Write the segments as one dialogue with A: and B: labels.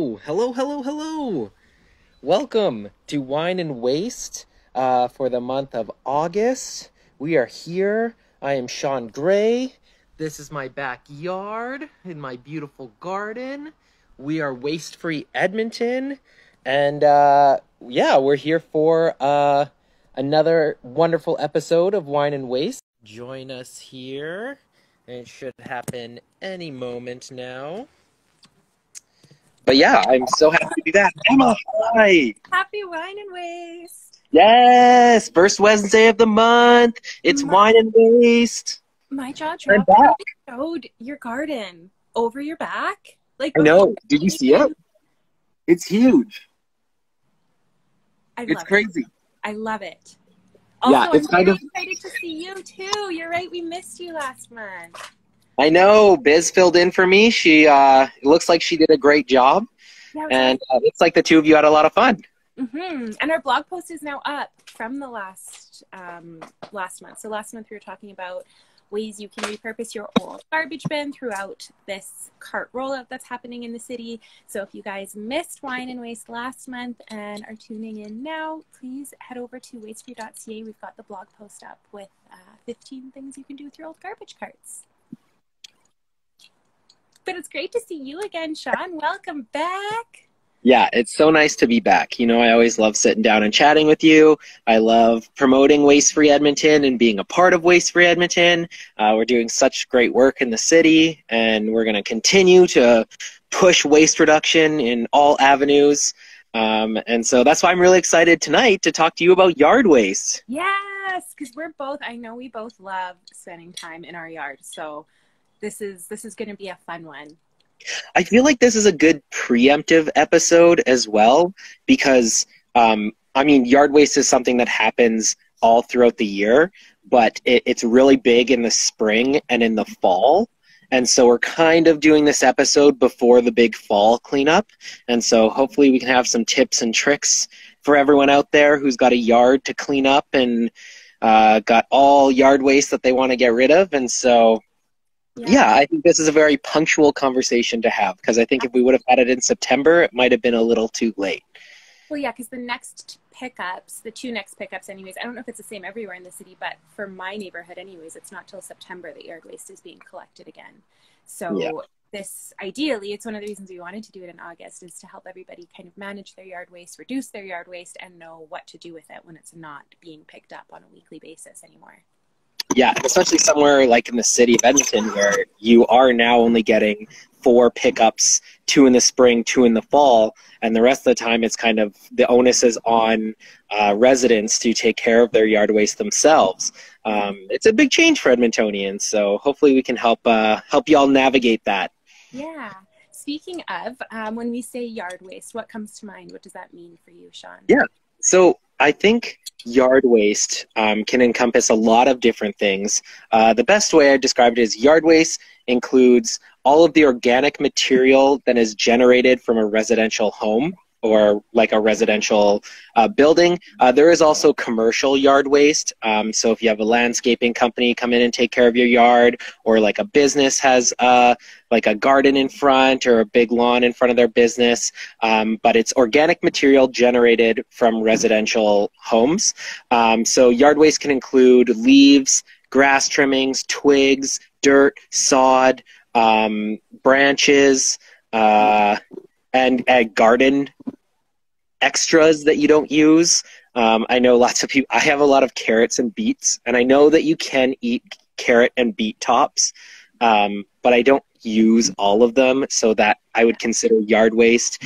A: Oh, hello, hello, hello. Welcome to Wine and Waste for the month of August. We are here. I am Shawn Gray. This is my backyard in my beautiful garden. We are waste-free Edmonton. And yeah, we're here for another wonderful episode of Wine and Waste. Join us here. It should happen any moment now. But yeah, I'm so happy to be back. Emma, hi!
B: Happy Wine and Waste!
A: Yes! First Wednesday of the month. It's Wine and Waste.
B: My jaw
A: I'm
B: dropped when
A: back.
B: you showed your garden over your back. Like,
A: I know. Did you see it? It's huge. It's crazy.
B: I love it.
A: Yeah,
B: Also,
A: it's
B: I'm
A: kind of
B: excited to see you too. You're right, we missed you last month.
A: I know. Biz filled in for me. She it looks like she did a great job.
B: Yeah,
A: And it looks like the two of you had a lot of fun.
B: And our blog post is now up from the last month. So last month we were talking about ways you can repurpose your old garbage bin throughout this cart rollout that's happening in the city. So if you guys missed Wine and Waste last month and are tuning in now, please head over to wastefree.ca. We've got the blog post up with 15 things you can do with your old garbage carts. But it's great to see you again, Shawn. Welcome back.
A: Yeah, it's so nice to be back. You know, I always love sitting down and chatting with you. I love promoting Waste Free Edmonton and being a part of Waste Free Edmonton. We're doing such great work in the city, and we're going to continue to push waste reduction in all avenues. And so that's why I'm really excited tonight to talk to you about yard waste.
B: Yes, because I know we both love spending time in our yard. So this is going to be a fun one.
A: I feel like this is a good preemptive episode as well because, I mean, yard waste is something that happens all throughout the year, but it's really big in the spring and in the fall. And so we're kind of doing this episode before the big fall cleanup. And so hopefully we can have some tips and tricks for everyone out there who's got a yard to clean up and got all yard waste that they want to get rid of. And so yeah, I think this is a very punctual conversation to have because I think if we would have had it in September, it might have been a little too late.
B: Well, yeah, because the two next pickups anyways, I don't know if it's the same everywhere in the city, but for my neighborhood anyways, it's not till September that yard waste is being collected again. So ideally, it's one of the reasons we wanted to do it in August is to help everybody kind of manage their yard waste, reduce their yard waste, and know what to do with it when it's not being picked up on a weekly basis anymore.
A: Yeah, especially somewhere like in the city of Edmonton where you are now only getting 4 pickups, 2 in the spring, 2 in the fall, and the rest of the time it's kind of the onus is on residents to take care of their yard waste themselves. It's a big change for Edmontonians, so hopefully we can help you all navigate that.
B: Yeah. Speaking of, when we say yard waste, what comes to mind? What does that mean for you, Shawn?
A: Yeah, so I think yard waste can encompass a lot of different things. The best way I describe it is yard waste includes all of the organic material that is generated from a residential home or like a residential building. There is also commercial yard waste. So if you have a landscaping company come in and take care of your yard, or like a business has like a garden in front or a big lawn in front of their business, but it's organic material generated from residential homes. So yard waste can include leaves, grass trimmings, twigs, dirt, sod, branches, and garden extras that you don't use. I know lots of people, I have a lot of carrots and beets, and I know that you can eat carrot and beet tops, but I don't use all of them, so that I would consider yard waste.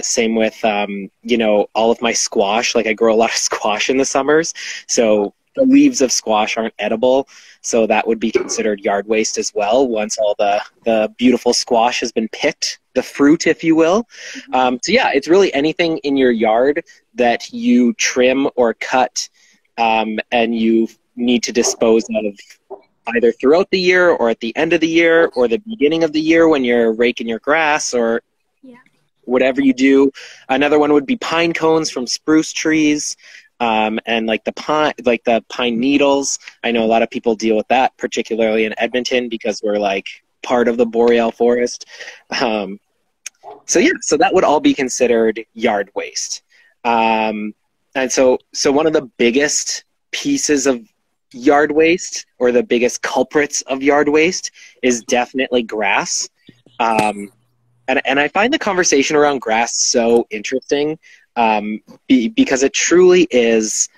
A: Same with, you know, all of my squash. Like I grow a lot of squash in the summers, so the leaves of squash aren't edible, so that would be considered yard waste as well once all the beautiful squash has been picked, the fruit, if you will. So yeah, it's really anything in your yard that you trim or cut and you need to dispose of either throughout the year or at the end of the year or the beginning of the year when you're raking your grass or whatever you do. Another one would be pine cones from spruce trees. And like the pine needles. I know a lot of people deal with that, particularly in Edmonton, because we're like part of the boreal forest. So yeah, so that would all be considered yard waste. And so one of the biggest pieces of yard waste, or the biggest culprits of yard waste, is definitely grass. Um, and I find the conversation around grass so interesting, because it truly is,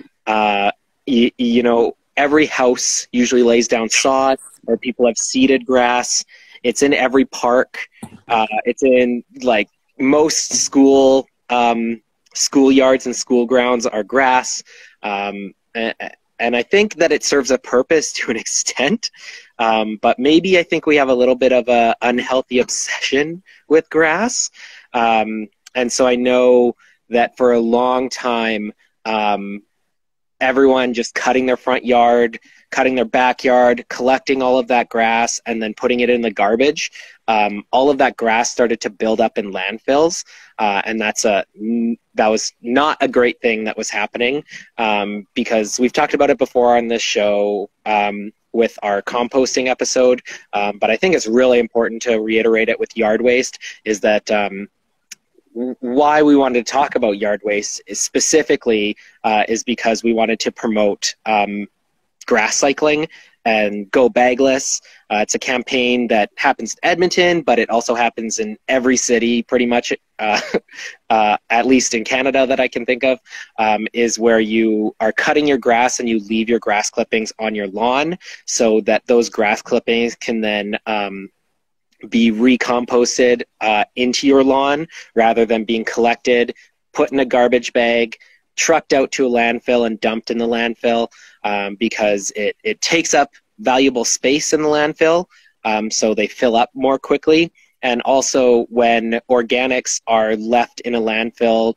A: you know, every house usually lays down sod, or people have seeded grass. It's in every park. It's in like most schoolyards and school grounds are grass. And I think that it serves a purpose to an extent. But maybe I think we have a little bit of a unhealthy obsession with grass. And so I know that for a long time, everyone just cutting their front yard, cutting their backyard, collecting all of that grass, and then putting it in the garbage. All of that grass started to build up in landfills, and that was not a great thing that was happening, because we've talked about it before on this show with our composting episode, but I think it's really important to reiterate it with yard waste, is that why we wanted to talk about yard waste is specifically is because we wanted to promote grass cycling and Go Bagless. It's a campaign that happens in Edmonton, but it also happens in every city pretty much, at least in Canada that I can think of, is where you are cutting your grass and you leave your grass clippings on your lawn, so that those grass clippings can then be recomposted into your lawn, rather than being collected, put in a garbage bag, trucked out to a landfill and dumped in the landfill, because it takes up valuable space in the landfill, so they fill up more quickly. And also, when organics are left in a landfill,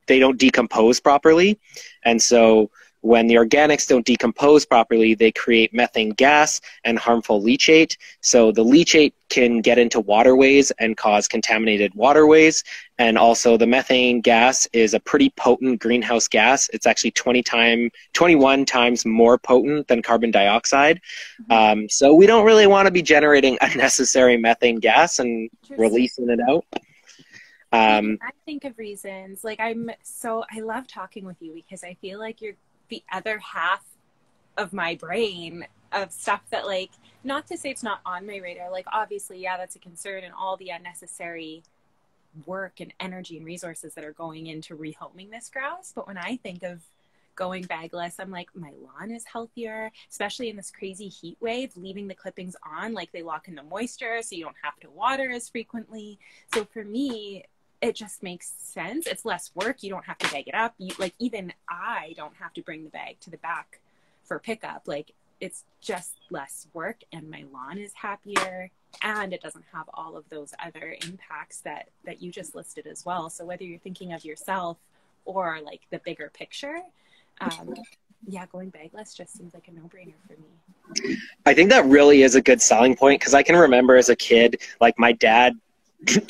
A: they don't decompose properly. And so when the organics don't decompose properly, they create methane gas and harmful leachate. So the leachate can get into waterways and cause contaminated waterways. And also the methane gas is a pretty potent greenhouse gas. It's actually 21 times more potent than carbon dioxide. So we don't really want to be generating unnecessary methane gas and releasing it out.
B: I think of reasons, like I love talking with you, because I feel like you're the other half of my brain of stuff that, like, not to say it's not on my radar, like obviously, yeah, that's a concern, and all the unnecessary work and energy and resources that are going into rehoming this grass. But when I think of going bagless, I'm like, my lawn is healthier, especially in this crazy heat wave. Leaving the clippings on, like, they lock in the moisture, so you don't have to water as frequently. So for me, it just makes sense. It's less work. You don't have to bag it up. Like, even I don't have to bring the bag to the back for pickup. Like, it's just less work, and my lawn is happier, and it doesn't have all of those other impacts that you just listed as well. So whether you're thinking of yourself or like the bigger picture, yeah, going bagless just seems like a no-brainer for me.
A: I think that really is a good selling point, because I can remember as a kid, like, my dad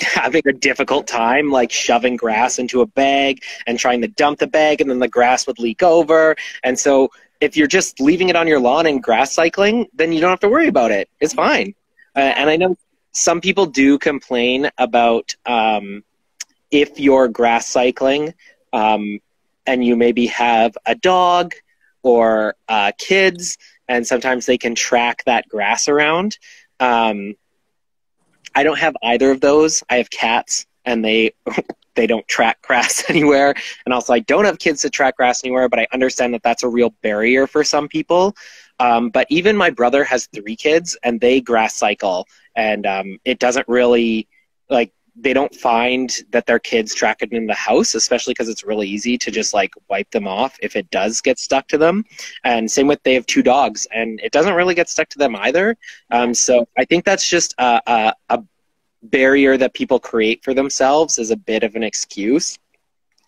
A: having a difficult time, like, shoving grass into a bag and trying to dump the bag, and then the grass would leak over. And so if you're just leaving it on your lawn and grass cycling, then you don't have to worry about it. It's fine. And I know some people do complain about if you're grass cycling and you maybe have a dog or kids, and sometimes they can track that grass around. I don't have either of those. I have cats, and they don't track grass anywhere. And also, I don't have kids to track grass anywhere, but I understand that that's a real barrier for some people. But even my brother has 3 kids, and they grass cycle, and it doesn't really, like, they don't find that their kids track it in the house, especially because it's really easy to just, like, wipe them off if it does get stuck to them. And same with, they have 2 dogs, and it doesn't really get stuck to them either. So I think that's just a barrier that people create for themselves as a bit of an excuse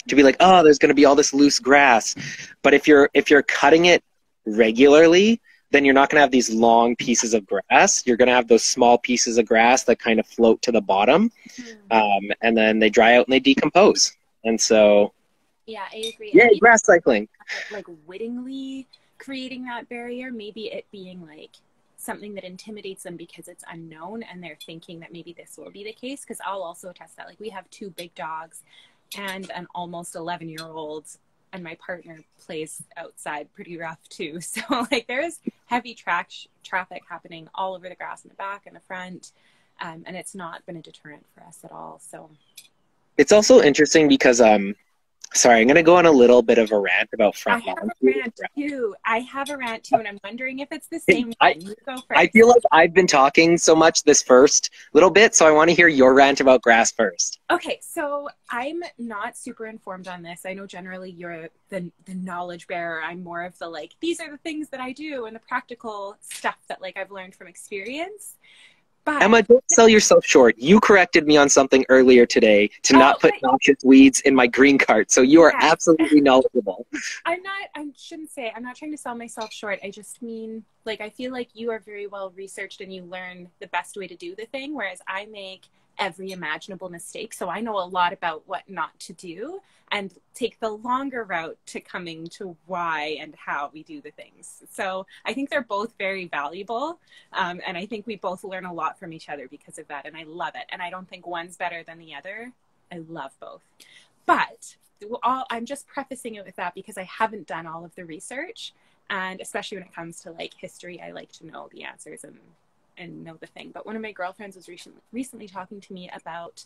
A: to be like, oh, there's going to be all this loose grass. But if you're cutting it regularly, then you're not going to have these long pieces of grass. You're going to have those small pieces of grass that kind of float to the bottom, and then they dry out and they decompose. And so,
B: yeah, I agree.
A: Yeah, grass cycling.
B: Like, wittingly creating that barrier, maybe it being like something that intimidates them because it's unknown and they're thinking that maybe this will be the case. Because I'll also attest that, like, we have 2 big dogs and an almost 11-year-old, and my partner plays outside pretty rough too. So like there is heavy traffic happening all over the grass in the back and the front. And it's not been a deterrent for us at all. So
A: it's also interesting because, sorry, I'm going to go on a little bit of a rant about front lawn.
B: I have a rant too, and I'm wondering if it's the same one. You go first.
A: I feel like I've been talking so much this first little bit, so I want to hear your rant about grass first.
B: Okay, so I'm not super informed on this. I know generally you're the knowledge bearer. I'm more of the, like, these are the things that I do and the practical stuff that, like, I've learned from experience. But
A: Emma, don't sell yourself short. You corrected me on something earlier today to not put noxious weeds in my green cart. So you are absolutely knowledgeable.
B: I shouldn't say, I'm not trying to sell myself short. I just mean, like, I feel like you are very well researched and you learn the best way to do the thing, whereas I make every imaginable mistake. So I know a lot about what not to do and take the longer route to coming to why and how we do the things. So I think they're both very valuable. And I think we both learn a lot from each other because of that. And I love it. And I don't think one's better than the other. I love both. But I'm just prefacing it with that because I haven't done all of the research. And especially when it comes to, like, history, I like to know the answers and know the thing. But one of my girlfriends was recently talking to me about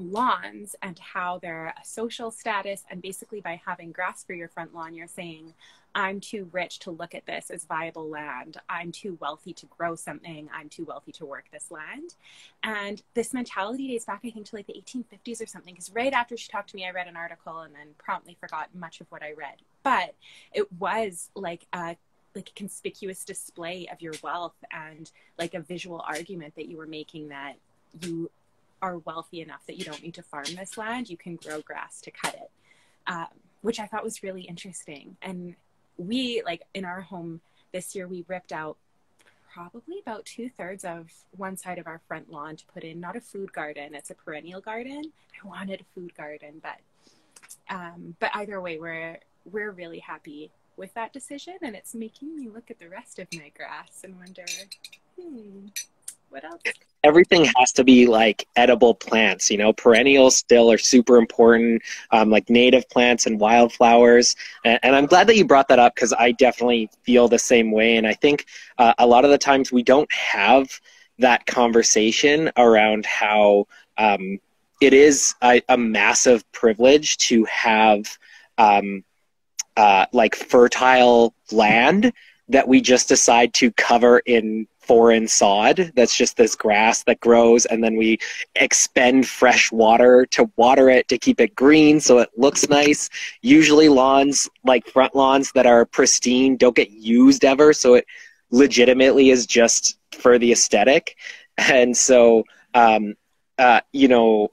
B: lawns and how they're a social status, and basically by having grass for your front lawn, you're saying, I'm too rich to look at this as viable land. I'm too wealthy to grow something. I'm too wealthy to work this land. And this mentality dates back, I think, to like the 1850s or something, because right after she talked to me, I read an article and then promptly forgot much of what I read. But it was like a conspicuous display of your wealth and like a visual argument that you were making that you are wealthy enough that you don't need to farm this land. You can grow grass to cut it, which I thought was really interesting. And we, like, in our home this year, we ripped out probably about 2/3 of one side of our front lawn to put in, not a food garden, it's a perennial garden. I wanted a food garden, but either way, we're really happy with that decision, and it's making me look at the rest of my grass and wonder, what else?
A: Everything has to be like edible plants, you know. Perennials still are super important, like native plants and wildflowers. And I'm glad that you brought that up because I definitely feel the same way. And I think a lot of the times we don't have that conversation around how it is a massive privilege to have like fertile land that we just decide to cover in foreign sod. That's just this grass that grows, and then we expend fresh water to water it to keep it green so it looks nice. Usually lawns, like front lawns that are pristine, don't get used ever, so it legitimately is just for the aesthetic. And so you know,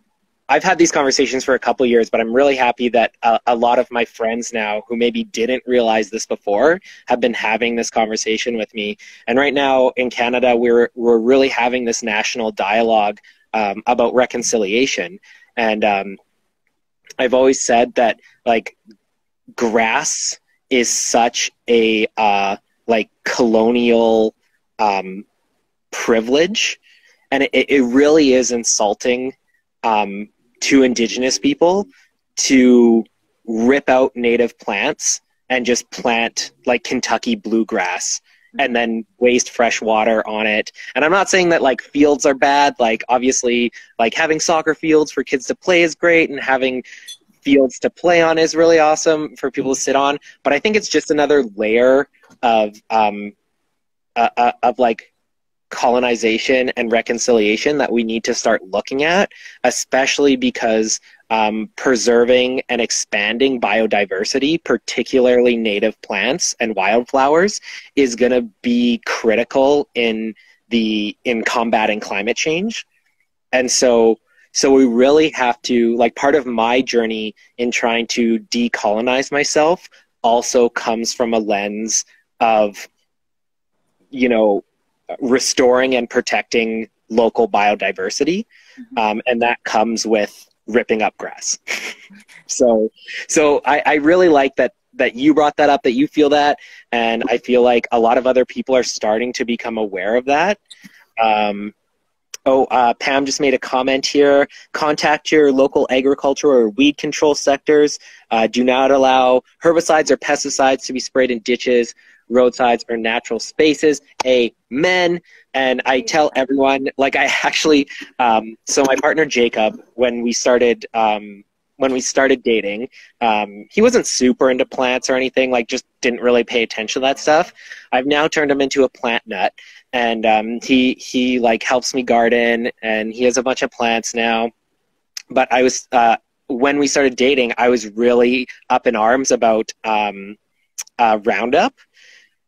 A: I've had these conversations for a couple years, but I'm really happy that a lot of my friends now who maybe didn't realize this before have been having this conversation with me. And right now in Canada, we're really having this national dialogue about reconciliation. And I've always said that, like, grass is such a like colonial privilege, and it really is insulting to Indigenous people to rip out native plants and just plant like Kentucky bluegrass and then waste fresh water on it. And I'm not saying that like fields are bad. Like obviously, like having soccer fields for kids to play is great, and having fields to play on is really awesome for people to sit on. But I think it's just another layer of like colonization and reconciliation that we need to start looking at, especially because preserving and expanding biodiversity, particularly native plants and wildflowers, is going to be critical in combating climate change. And so we really have to, like, part of my journey in trying to decolonize myself also comes from a lens of, you know, restoring and protecting local biodiversity, and that comes with ripping up grass. So I really like that that you brought that up, that you feel that, and I feel like a lot of other people are starting to become aware of that. Pam just made a comment here. Contact your local agriculture or weed control sectors. Do not allow herbicides or pesticides to be sprayed in ditches, roadsides, or natural spaces. Amen. And I tell everyone, like I actually, so my partner Jacob, when we started dating, he wasn't super into plants or anything, like just didn't really pay attention to that stuff. I've now turned him into a plant nut, and he like helps me garden, and he has a bunch of plants now. But I was, when we started dating, I was really up in arms about Roundup.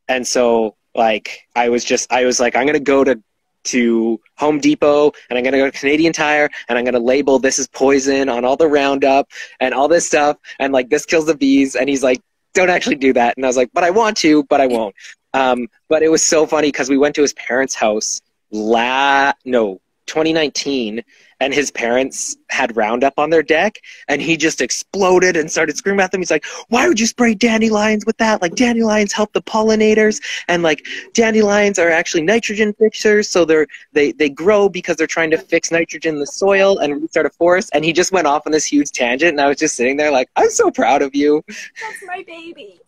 A: And so like, I was like, I'm going to go to Home Depot, and I'm going to go to Canadian Tire, and I'm going to label this is poison on all the Roundup and all this stuff, and like this kills the bees. And he's like, don't actually do that. And I was like, but I want to, but I won't. But it was so funny because we went to his parents' house 2019, and his parents had Roundup on their deck, and he just exploded and started screaming at them. He's like, why would you spray dandelions with that? Like, dandelions help the pollinators, and like dandelions are actually nitrogen fixers, so they grow because they're trying to fix nitrogen in the soil and restart a forest. And he just went off on this huge tangent, and I was just sitting there like, I'm so proud of you.
B: That's my baby.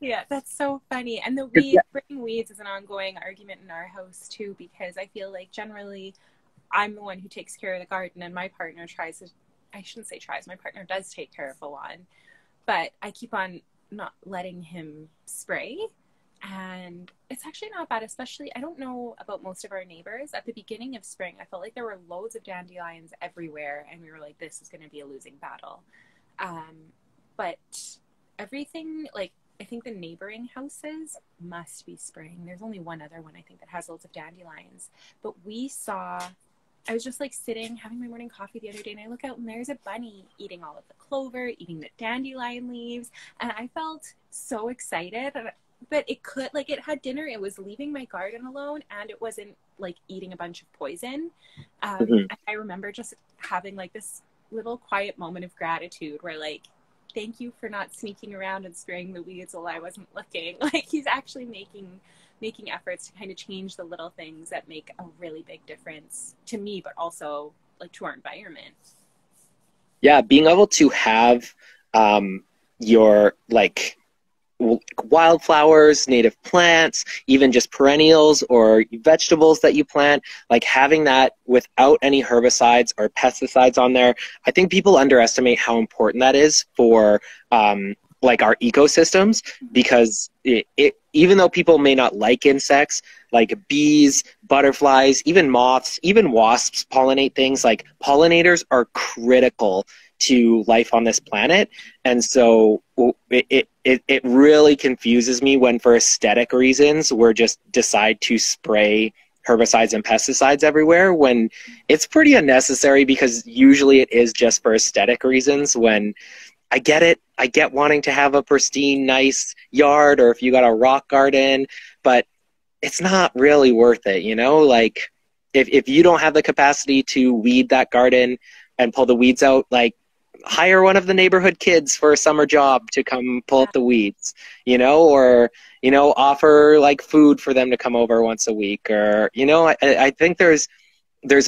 B: Yeah, that's so funny. And the spraying weeds is an ongoing argument in our house too, because I feel like generally I'm the one who takes care of the garden, and my partner my partner does take care of the lawn, but I keep on not letting him spray. And it's actually not bad, especially, I don't know about most of our neighbors. At the beginning of spring, I felt like there were loads of dandelions everywhere, and we were like, this is going to be a losing battle. But everything, like, I think the neighboring houses must be spraying. There's only one other one, I think, that has loads of dandelions. But I was just like sitting, having my morning coffee the other day, and I look out and there's a bunny eating all of the clover, eating the dandelion leaves. And I felt so excited. But it had dinner, it was leaving my garden alone, and it wasn't like eating a bunch of poison. And I remember just having like this little quiet moment of gratitude where like, thank you for not sneaking around and spraying the weeds while I wasn't looking. Like, he's actually making efforts to kind of change the little things that make a really big difference to me, but also like to our environment.
A: Yeah, being able to have your like wildflowers, native plants, even just perennials or vegetables that you plant, like having that without any herbicides or pesticides on there. I think people underestimate how important that is for like our ecosystems, because it even though people may not like insects, like bees, butterflies, even moths, even wasps pollinate things. Like, pollinators are critical to life on this planet. And so it really confuses me when, for aesthetic reasons, we're just decide to spray herbicides and pesticides everywhere, when it's pretty unnecessary, because usually it is just for aesthetic reasons. When I get it, I get wanting to have a pristine, nice yard, or if you got a rock garden, but it's not really worth it, you know? Like, if you don't have the capacity to weed that garden and pull the weeds out, like, hire one of the neighborhood kids for a summer job to come pull up the weeds, you know, or, you know, offer like food for them to come over once a week, or, you know, I think there's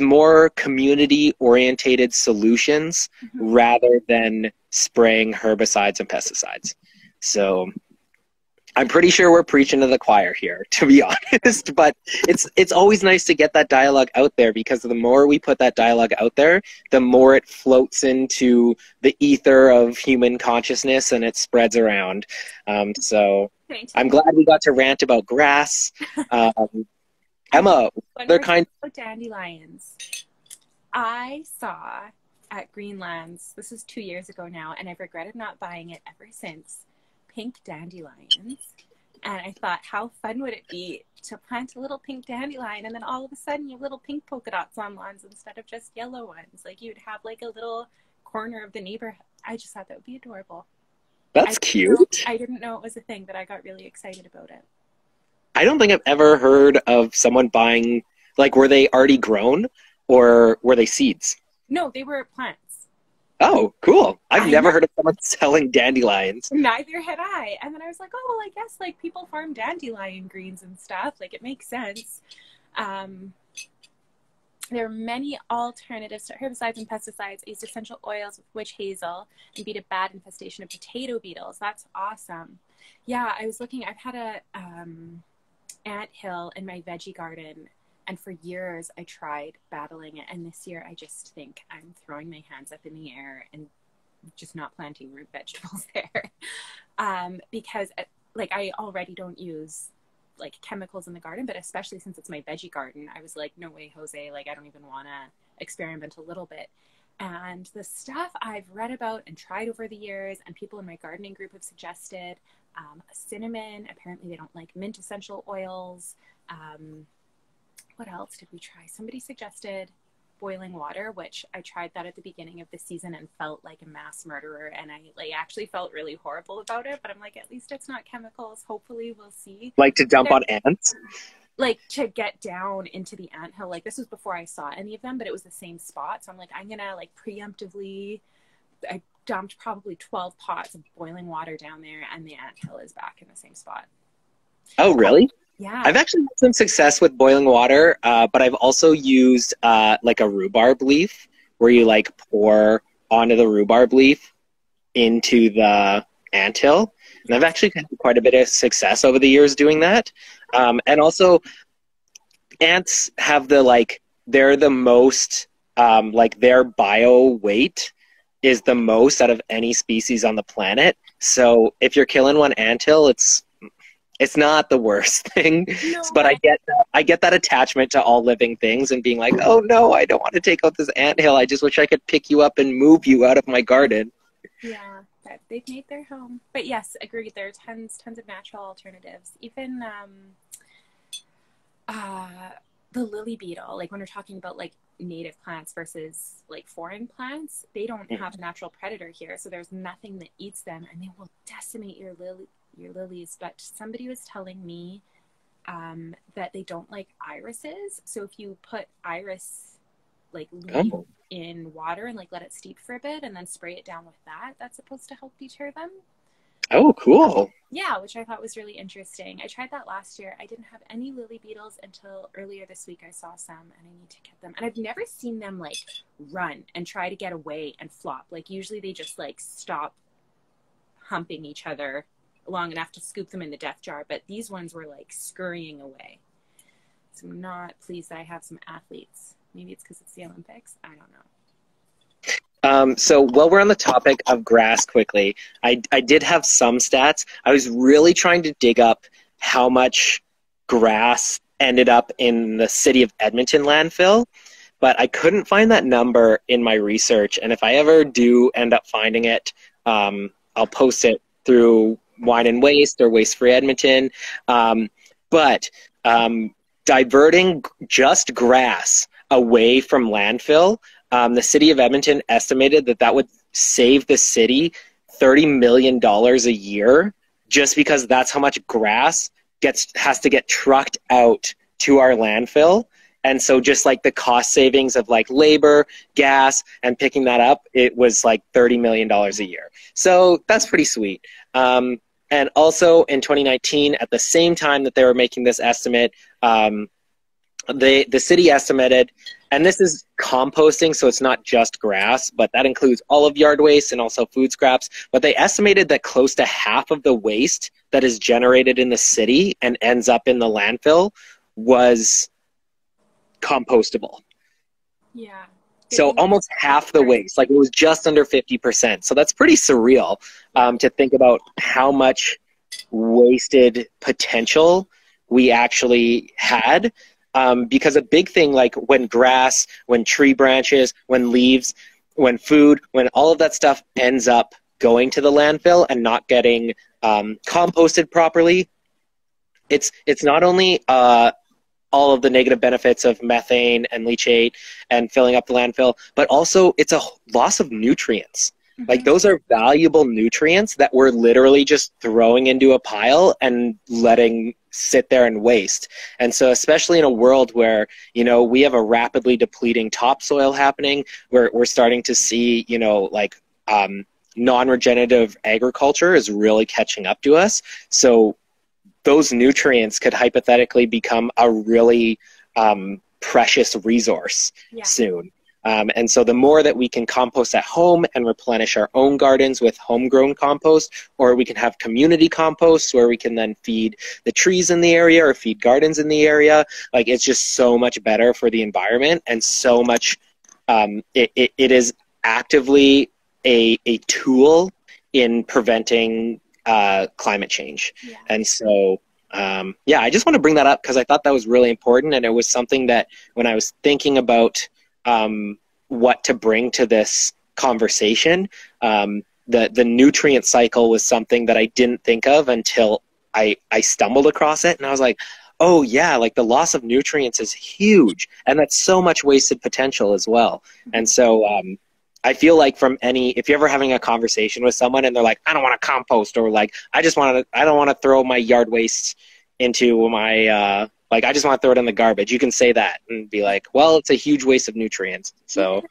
A: more community orientated solutions rather than spraying herbicides and pesticides. So I'm pretty sure we're preaching to the choir here, to be honest, but it's always nice to get that dialogue out there, because the more we put that dialogue out there, the more it floats into the ether of human consciousness and it spreads around. So I'm glad we got to rant about grass. Emma, they're kind
B: of dandelions. I saw at Greenlands, this is 2 years ago now, and I've regretted not buying it ever since, pink dandelions. And I thought, how fun would it be to plant a little pink dandelion, and then all of a sudden you have little pink polka dots on lawns instead of just yellow ones. Like, you'd have like a little corner of the neighborhood. I just thought that would be adorable.
A: That's cute.
B: I didn't know it was a thing, but I got really excited about it.
A: I don't think I've ever heard of someone buying, like, were they already grown or were they seeds?
B: No, they were plants.
A: Oh, cool. I've
B: I
A: never
B: know.
A: heard of someone selling dandelions.
B: Neither had I. And then I was like, oh, well, I guess like people farm dandelion greens and stuff. Like it makes sense. Um, there are many alternatives to herbicides and pesticides. Use essential oils with witch hazel and beat a bad infestation of potato beetles. That's awesome. Yeah, I was looking. I've had a anthill in my veggie garden, and for years I tried battling it. And this year I just think I'm throwing my hands up in the air and just not planting root vegetables there. Because like I already don't use like chemicals in the garden, but especially since it's my veggie garden, I was like, no way, Jose, like I don't even want to experiment a little bit. And the stuff I've read about and tried over the years, and people in my gardening group have suggested, cinnamon, apparently they don't like mint essential oils. What else did we try? Somebody suggested boiling water, which I tried that at the beginning of the season and felt like a mass murderer, and I like actually felt really horrible about it, but I'm like, at least it's not chemicals. Hopefully we'll see.
A: Like to dump on ants?
B: Like to get down into the anthill. Like this was before I saw any of them, but it was the same spot. So I'm like, I'm gonna like preemptively, I dumped probably 12 pots of boiling water down there, and the anthill is back in the same spot.
A: Oh, really?
B: Yeah.
A: I've actually had some success with boiling water, but I've also used like a rhubarb leaf where you like pour onto the rhubarb leaf into the anthill. And I've actually had quite a bit of success over the years doing that. And also ants have the like, they're the most, like their bio weight is the most out of any species on the planet. So if you're killing one anthill, it's not the worst thing,
B: No.
A: but I get that attachment to all living things and being like, oh no, I don't want to take out this anthill. I just wish I could pick you up and move you out of my garden.
B: Yeah, they've made their home. But yes, agreed. There are tons of natural alternatives. Even the lily beetle, like when we're talking about like native plants versus like foreign plants, they don't have a natural predator here, so there's nothing that eats them, and they will decimate your lilies. But somebody was telling me that they don't like irises, so if you put iris like leaf in water and like let it steep for a bit and then spray it down with that, that's supposed to help deter them.
A: Oh, cool.
B: Yeah, which I thought was really interesting. I tried that last year. I didn't have any lily beetles until earlier this week. I saw some, and I need to get them. And I've never seen them like run and try to get away and flop. Like usually they just like stop humping each other long enough to scoop them in the death jar, but these ones were like scurrying away. So I'm not pleased that I have some athletes. Maybe it's because it's the Olympics. I don't know.
A: So while we're on the topic of grass quickly, I did have some stats. I was really trying to dig up how much grass ended up in the city of Edmonton landfill, but I couldn't find that number in my research. And if I ever do end up finding it, I'll post it through Wine and Waste or Waste Free Edmonton. But diverting just grass away from landfill, the city of Edmonton estimated that would save the city $30 million a year, just because that's how much grass has to get trucked out to our landfill. And so just like the cost savings of like labor, gas, and picking that up, it was like $30 million a year. So that's pretty sweet. And also in 2019, at the same time that they were making this estimate, the city estimated, and this is composting, so it's not just grass, but that includes all of yard waste and also food scraps, but they estimated that close to half of the waste that is generated in the city and ends up in the landfill was compostable.
B: Yeah.
A: So almost half the waste, like it was just under 50%. So that's pretty surreal to think about how much wasted potential we actually had. Because a big thing, like when grass, when tree branches, when leaves, when food, when all of that stuff ends up going to the landfill and not getting composted properly, it's not only all of the negative benefits of methane and leachate and filling up the landfill, but also it's a loss of nutrients. Mm-hmm. Like those are valuable nutrients that we're literally just throwing into a pile and letting sit there and waste. And so especially in a world where, you know, we have a rapidly depleting topsoil happening, where we're starting to see, you know, like non-regenerative agriculture is really catching up to us. So those nutrients could hypothetically become a really precious resource soon. And so the more that we can compost at home and replenish our own gardens with homegrown compost, or we can have community compost where we can then feed the trees in the area or feed gardens in the area, like it's just so much better for the environment, and so much, it is actively a tool in preventing climate change. And so, I just want to bring that up because I thought that was really important. And it was something that when I was thinking about what to bring to this conversation, the nutrient cycle was something that I didn't think of until I stumbled across it. And I was like, oh yeah, like the loss of nutrients is huge. And that's so much wasted potential as well. And so, I feel like if you're ever having a conversation with someone and they're like, I don't want to compost, or like, I don't want to throw my yard waste into my, I just want to throw it in the garbage. You can say that and be like, well, it's a huge waste of nutrients. So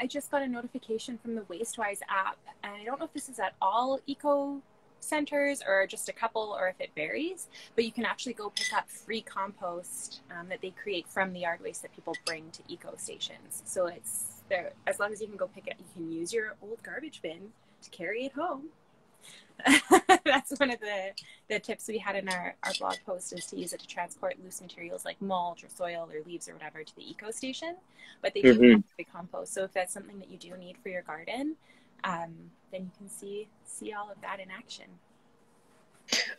B: I just got a notification from the WasteWise app, and I don't know if this is at all eco centers or just a couple, or if it varies, but you can actually go pick up free compost that they create from the yard waste that people bring to eco stations. So it's there, as long as you can go pick it, you can use your old garbage bin to carry it home. That's one of the tips we had in our blog post, is to use it to transport loose materials like mulch or soil or leaves or whatever to the eco station. But they do have free compost. So if that's something that you do need for your garden, then you can see all of that in action.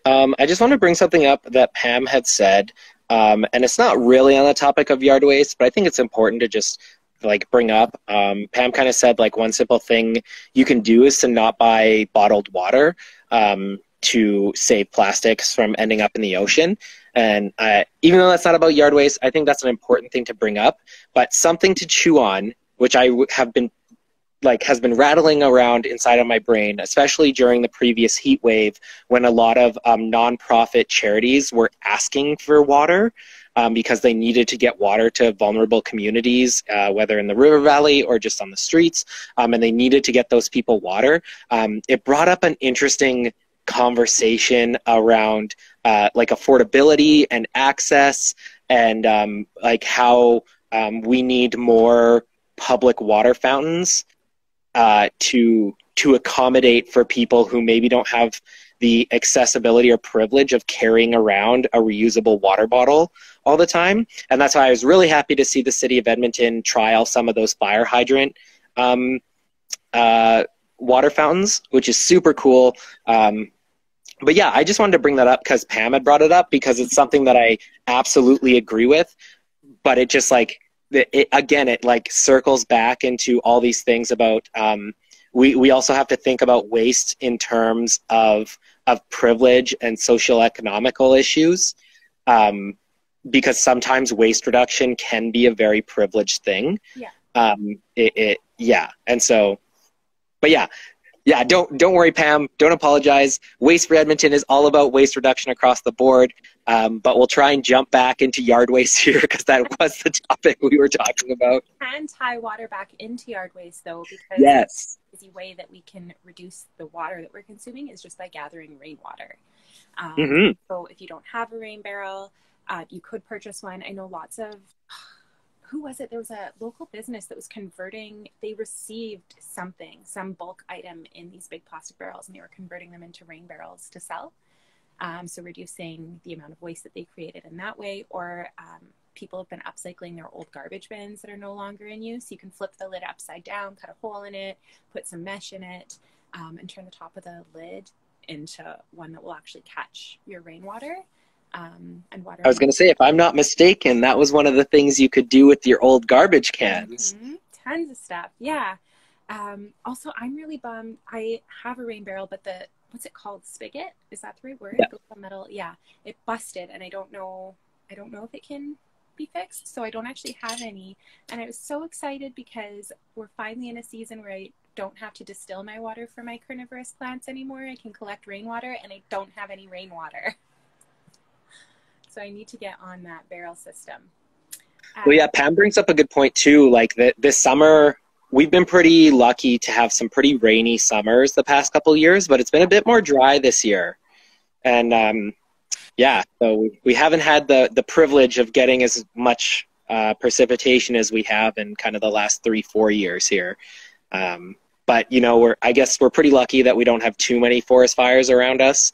A: I just want to bring something up that Pam had said, and it's not really on the topic of yard waste, but I think it's important to just like bring up. Pam kind of said like one simple thing you can do is to not buy bottled water to save plastics from ending up in the ocean. And even though that's not about yard waste, I think that's an important thing to bring up. But something to chew on, which I have been has been rattling around inside of my brain, especially during the previous heat wave, when a lot of nonprofit charities were asking for water because they needed to get water to vulnerable communities, whether in the river valley or just on the streets, and they needed to get those people water. It brought up an interesting conversation around like affordability and access, and like how we need more public water fountains to accommodate for people who maybe don't have the accessibility or privilege of carrying around a reusable water bottle all the time. And that's why I was really happy to see the city of Edmonton trial some of those fire hydrant water fountains, which is super cool. But yeah, I just wanted to bring that up because Pam had brought it up, because it's something that I absolutely agree with, but it just like, it like circles back into all these things about we also have to think about waste in terms of privilege and social economical issues, because sometimes waste reduction can be a very privileged thing. And so, but yeah, don't worry, Pam. Don't apologize. Waste for Edmonton is all about waste reduction across the board. But we'll try and jump back into yard waste here, because that was the topic we were talking about.
B: We can tie water back into yard waste, though, because the easy way that we can reduce the water that we're consuming is just by gathering rainwater. So if you don't have a rain barrel, you could purchase one. I know lots of... Who was it? There was a local business that was converting. They received some bulk item in these big plastic barrels, and they were converting them into rain barrels to sell. So reducing the amount of waste that they created in that way. Or people have been upcycling their old garbage bins that are no longer in use. You can flip the lid upside down, cut a hole in it, put some mesh in it, and turn the top of the lid into one that will actually catch your rainwater. And water.
A: I was going to say, if I'm not mistaken, that was one of the things you could do with your old garbage cans.
B: Tons of stuff, yeah. Also, I'm really bummed. I have a rain barrel, but what's it called? Spigot? Is that the right word?
A: Yeah.
B: The metal, yeah. It busted, and I don't know if it can be fixed, so I don't actually have any. And I was so excited because we're finally in a season where I don't have to distill my water for my carnivorous plants anymore. I can collect rainwater, and I don't have any rainwater. So I need to get on that barrel system.
A: Well, yeah, Pam brings up a good point too. Like this summer, we've been pretty lucky to have some pretty rainy summers the past couple of years, but it's been a bit more dry this year. And yeah, so we haven't had the privilege of getting as much precipitation as we have in kind of the last 3-4 years here. But you know, I guess we're pretty lucky that we don't have too many forest fires around us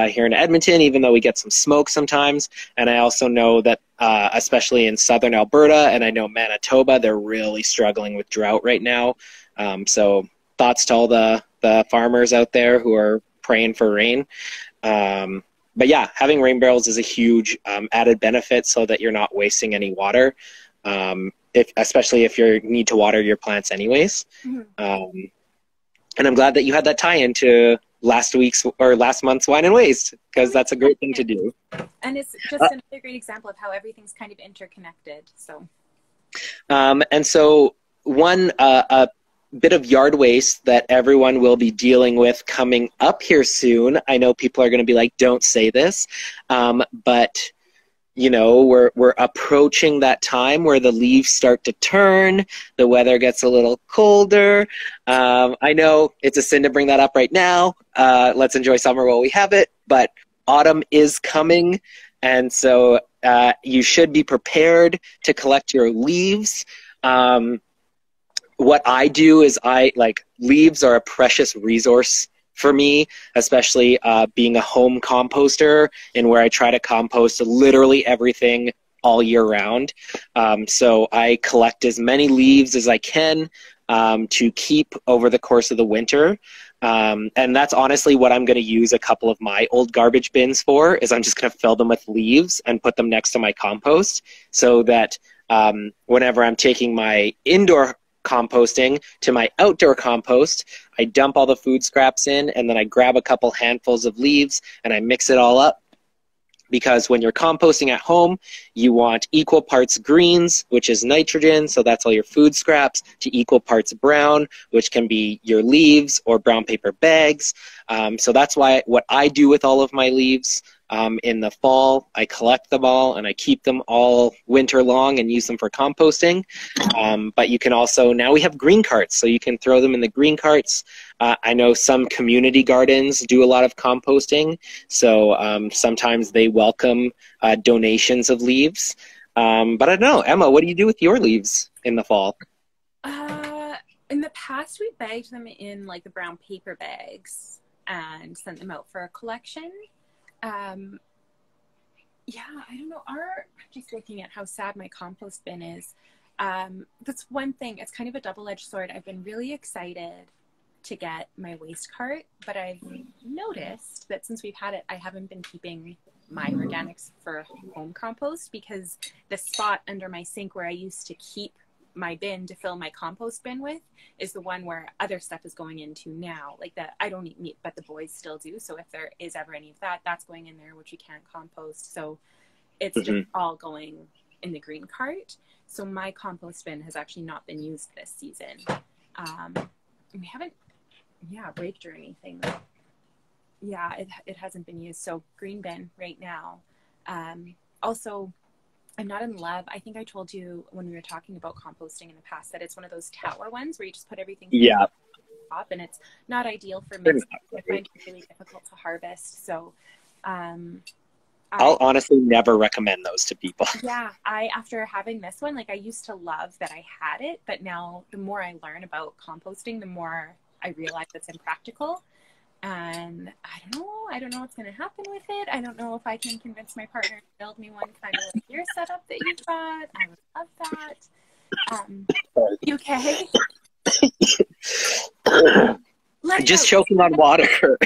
A: here in Edmonton, even though we get some smoke sometimes. And I also know that especially in southern Alberta, and I know Manitoba, they're really struggling with drought right now. So thoughts to all the farmers out there who are praying for rain. But yeah, having rain barrels is a huge added benefit so that you're not wasting any water, especially if you need to water your plants anyways. Mm-hmm. And I'm glad that you had that tie-in to last month's Wine and Waste, because that's a great thing to do.
B: And it's just another great example of how everything's kind of interconnected. So,
A: and so one a bit of yard waste that everyone will be dealing with coming up here soon. I know people are going to be like, "Don't say this," but you know, we're approaching that time where the leaves start to turn, the weather gets a little colder. I know it's a sin to bring that up right now. Let's enjoy summer while we have it, but autumn is coming, and so you should be prepared to collect your leaves. What I do is leaves are a precious resource for me, especially being a home composter, and where I try to compost literally everything all year round. So I collect as many leaves as I can to keep over the course of the winter. And that's honestly what I'm going to use a couple of my old garbage bins for, is I'm just going to fill them with leaves and put them next to my compost, so that whenever I'm taking my indoor composting to my outdoor compost, I dump all the food scraps in, and then I grab a couple handfuls of leaves and I mix it all up. Because when you're composting at home, you want equal parts greens, which is nitrogen, so that's all your food scraps, to equal parts brown, which can be your leaves or brown paper bags. So that's why what I do with all of my leaves in the fall, I collect them all and I keep them all winter long and use them for composting. But you can also, now we have green carts, so you can throw them in the green carts. I know some community gardens do a lot of composting, so sometimes they welcome donations of leaves. But I don't know, Emma, what do you do with your leaves in the fall?
B: In the past, we bagged them in like the brown paper bags and sent them out for a collection. Yeah, I don't know. I'm just looking at how sad my compost bin is. That's one thing. It's kind of a double-edged sword. I've been really excited to get my waste cart, but I've noticed that since we've had it, I haven't been keeping my organics for home compost, because the spot under my sink where I used to keep my bin to fill my compost bin with is the one where other stuff is going into now. Like that, I don't eat meat, but the boys still do. So if there is ever any of that, that's going in there, which you can't compost. So it's just all going in the green cart. So my compost bin has actually not been used this season. We haven't, raked or anything. Yeah, it hasn't been used. So green bin right now. Also, I'm not in love. I think I told you when we were talking about composting in the past that it's one of those tower ones where you just put everything up, and it's not ideal for me. I find it really difficult to harvest. So I'll
A: honestly never recommend those to people.
B: Yeah, after having this one, like I used to love that I had it, but now the more I learn about composting, the more I realize it's impractical. And I don't know what's going to happen with it. I don't know if I can convince my partner to build me one kind of like your setup that you've got. I would love that. You okay?
A: Just choking on water.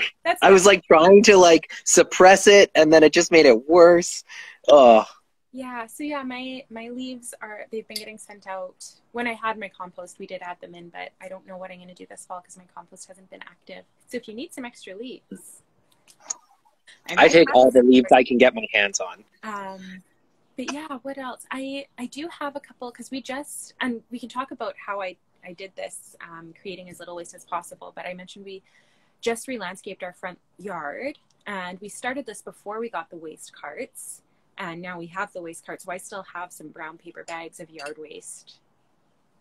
A: I was like trying to like suppress it, and then it just made it worse. Oh.
B: Yeah, so yeah, my leaves they've been getting sent out. When I had my compost, we did add them in, but I don't know what I'm going to do this fall because my compost hasn't been active. So if you need some extra leaves.
A: I take all the leaves I can get my hands on.
B: But yeah, what else? I do have a couple, because we can talk about how I did this, creating as little waste as possible, but I mentioned we just re-landscaped our front yard, and we started this before we got the waste carts. And now we have the waste cart. So I still have some brown paper bags of yard waste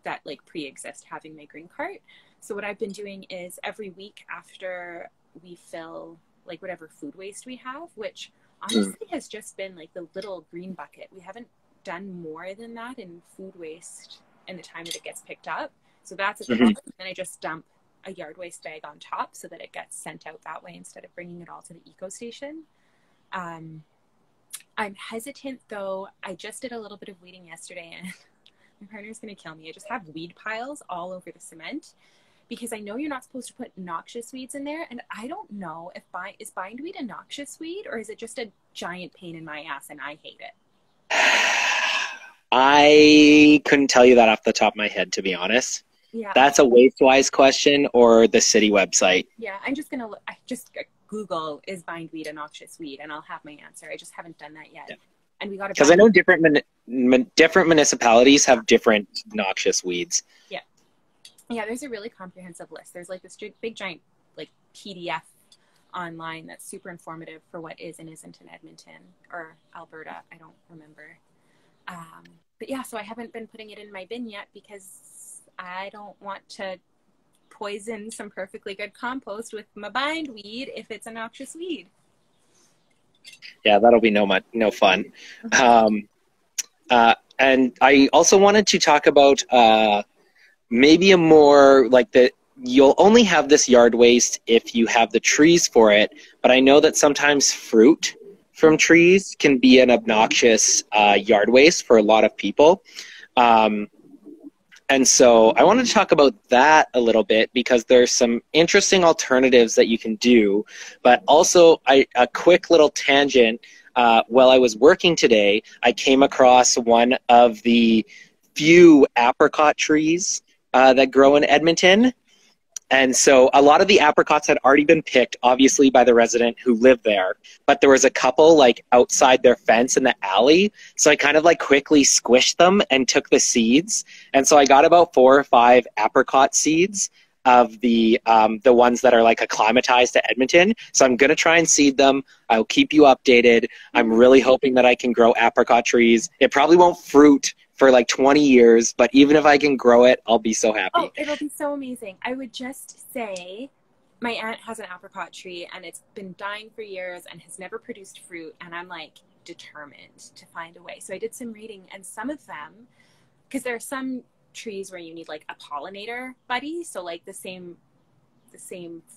B: that like pre-exist having my green cart. So what I've been doing is every week after we fill like whatever food waste we have, which honestly has just been like the little green bucket. We haven't done more than that in food waste in the time that it gets picked up. So that's at the bottom. Then I just dump a yard waste bag on top so that it gets sent out that way instead of bringing it all to the eco station. I'm hesitant though. I just did a little bit of weeding yesterday and my partner's going to kill me. I just have weed piles all over the cement because I know you're not supposed to put noxious weeds in there. And I don't know if is bindweed a noxious weed or is it just a giant pain in my ass and I hate it?
A: I couldn't tell you that off the top of my head, to be honest.
B: Yeah.
A: That's a WasteWise question or the city website.
B: Yeah, I'm just going to Google, is bindweed a noxious weed? And I'll have my answer. I just haven't done that yet. Yeah. And we got
A: because I know different municipalities have different noxious weeds.
B: Yeah. Yeah, there's a really comprehensive list. There's like this big giant like PDF online that's super informative for what is and isn't in Edmonton or Alberta. I don't remember. But yeah, so I haven't been putting it in my bin yet because I don't want to poison some perfectly good compost with my bindweed if it's a noxious weed.
A: Yeah, that'll be no fun. And I also wanted to talk about maybe a more like you'll only have this yard waste if you have the trees for it, but I know that sometimes fruit from trees can be an obnoxious yard waste for a lot of people. And so I wanted to talk about that a little bit because there's some interesting alternatives that you can do, but also a quick little tangent. While I was working today, I came across one of the few apricot trees that grow in Edmonton. And so a lot of the apricots had already been picked, obviously, by the resident who lived there. But there was a couple like outside their fence in the alley. So I kind of like quickly squished them and took the seeds. And so I got about 4 or 5 apricot seeds of the ones that are like acclimatized to Edmonton. So I'm going to try and seed them. I'll keep you updated. I'm really hoping that I can grow apricot trees. It probably won't fruit for like 20 years, but even if I can grow it, I'll be so happy.
B: Oh, it'll be so amazing. I would just say my aunt has an apricot tree and it's been dying for years and has never produced fruit. And I'm like determined to find a way. So I did some reading and some of them, because there are some trees where you need like a pollinator buddy. So like the same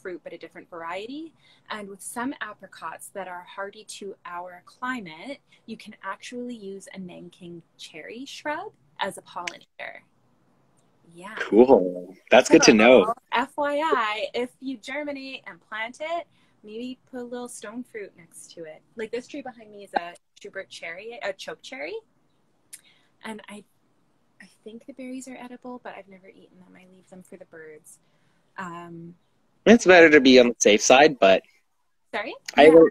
B: fruit, but a different variety. And with some apricots that are hardy to our climate, you can actually use a Nanking cherry shrub as a pollinator. Yeah.
A: Cool. That's good to know.
B: FYI, if you germinate and plant it, maybe put a little stone fruit next to it. Like this tree behind me is a Schubert cherry, a choke cherry. And I think the berries are edible, but I've never eaten them. I leave them for the birds.
A: It's better to be on the safe side, but
B: sorry?
A: I was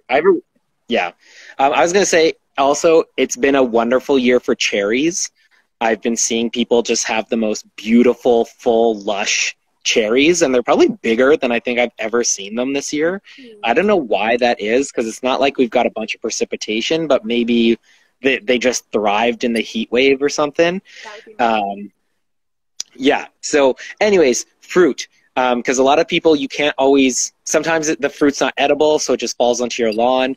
A: going to say also, it's been a wonderful year for cherries. I've been seeing people just have the most beautiful, full, lush cherries, and they're probably bigger than I think I've ever seen them this year. I don't know why that is, because it's not like we've got a bunch of precipitation, but maybe they just thrived in the heat wave or something. Yeah, so anyways, fruit. Because a lot of people, you can't always, sometimes the fruit's not edible, so it just falls onto your lawn.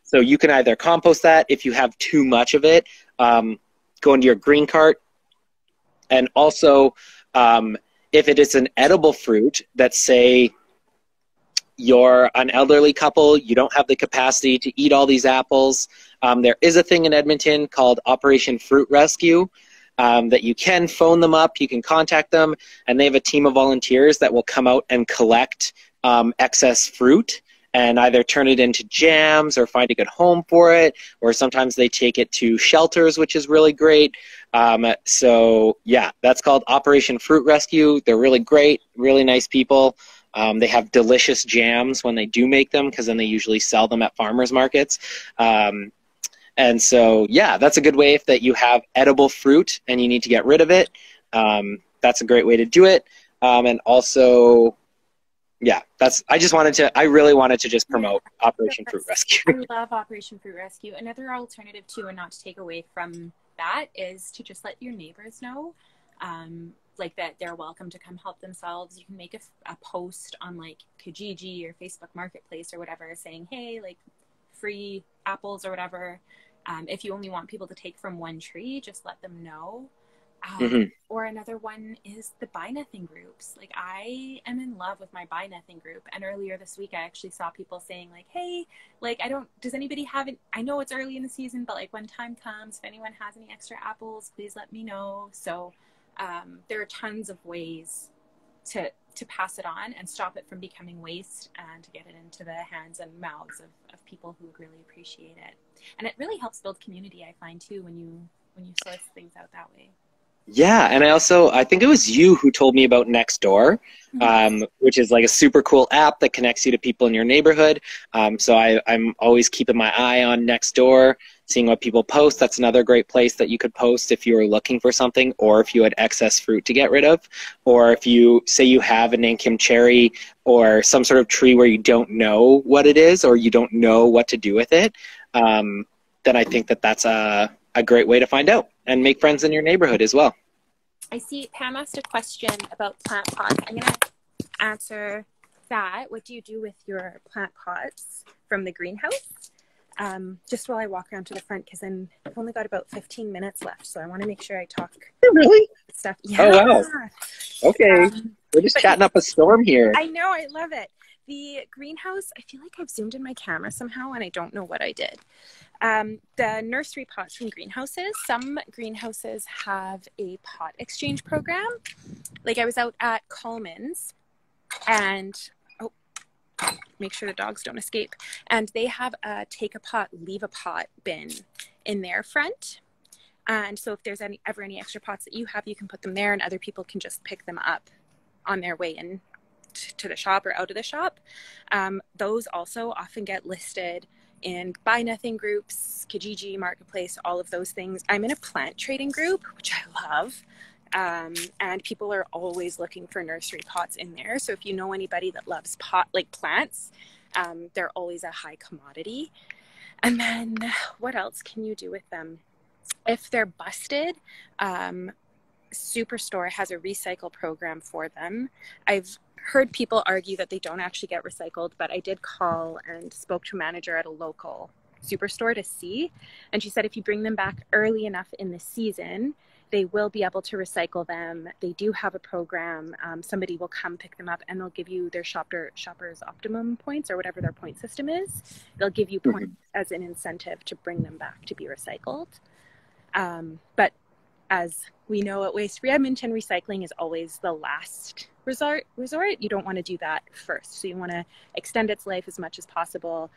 A: So you can either compost that if you have too much of it, go into your green cart. And also, if it is an edible fruit that, say, you're an elderly couple, you don't have the capacity to eat all these apples, there is a thing in Edmonton called Operation Fruit Rescue. That you can phone them up, you can contact them, and they have a team of volunteers that will come out and collect excess fruit and either turn it into jams or find a good home for it, or sometimes they take it to shelters, which is really great. So yeah, that's called Operation Fruit Rescue. They're really great, really nice people. They have delicious jams when they do make them, because then they usually sell them at farmers markets. And so, yeah, that's a good way if that you have edible fruit and you need to get rid of it. That's a great way to do it. And also, yeah, I really wanted to just
B: Yeah.
A: promote Operation Fruit Rescue.
B: I love Operation Fruit Rescue. Another alternative too, and not to take away from that, is to just let your neighbors know, like that they're welcome to come help themselves. You can make a post on like Kijiji or Facebook Marketplace or whatever, saying, hey, like free apples or whatever. If you only want people to take from one tree, just let them know. Or another one is the buy nothing groups. Like, I am in love with my buy nothing group. And earlier this week, I actually saw people saying like, hey, like, does anybody have it? I know it's early in the season, but like when time comes, if anyone has any extra apples, please let me know. So there are tons of ways to pass it on and stop it from becoming waste, and to get it into the hands and mouths of people who would really appreciate it. And it really helps build community, I find too, when you source things out that way.
A: Yeah, and I think it was you who told me about Nextdoor, which is like a super cool app that connects you to people in your neighborhood. So I'm always keeping my eye on Nextdoor, seeing what people post. That's another great place that you could post if you were looking for something, or if you had excess fruit to get rid of, or if you say you have a Nankim cherry or some sort of tree where you don't know what it is or you don't know what to do with it. Then I think that's a great way to find out and make friends in your neighborhood as well.
B: I see Pam asked a question about plant pots. I'm going to answer that. What do you do with your plant pots from the greenhouse? Just while I walk around to the front, because I've only got about 15 minutes left, so I want to make sure I talk.
A: Really?
B: Stuff. Yeah.
A: Oh, wow. Okay. We're just chatting up a storm here.
B: I know. I love it. The greenhouse, I feel like I've zoomed in my camera somehow, and I don't know what I did. The nursery pots from greenhouses, some greenhouses have a pot exchange program. Like, I was out at Coleman's, and make sure the dogs don't escape, and they have a take a pot, leave a pot bin in their front. And so if there's ever any extra pots that you have, you can put them there, and other people can just pick them up on their way in to the shop or out of the shop. Those also often get listed in buy nothing groups, Kijiji, Marketplace, all of those things. I'm in a plant trading group, which I love. And people are always looking for nursery pots in there. So if you know anybody that loves plants, they're always a high commodity. And then what else can you do with them? If they're busted, Superstore has a recycle program for them. I've heard people argue that they don't actually get recycled, but I did call and spoke to a manager at a local Superstore to see, and she said if you bring them back early enough in the season, they will be able to recycle them. They do have a program. Somebody will come pick them up, and they'll give you their shopper's optimum points, or whatever their point system is. They'll give you points as an incentive to bring them back to be recycled. But as we know at Waste Free Edmonton, recycling is always the last resort. You don't want to do that first. So you want to extend its life as much as possible,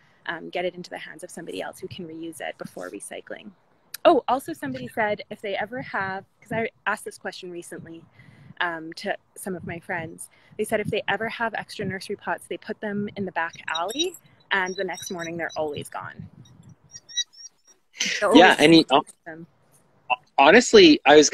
B: get it into the hands of somebody else who can reuse it before recycling. Oh, also somebody said if they ever have, because I asked this question recently to some of my friends, they said if they ever have extra nursery pots, they put them in the back alley, and the next morning they're always gone.
A: Yeah, and honestly, I was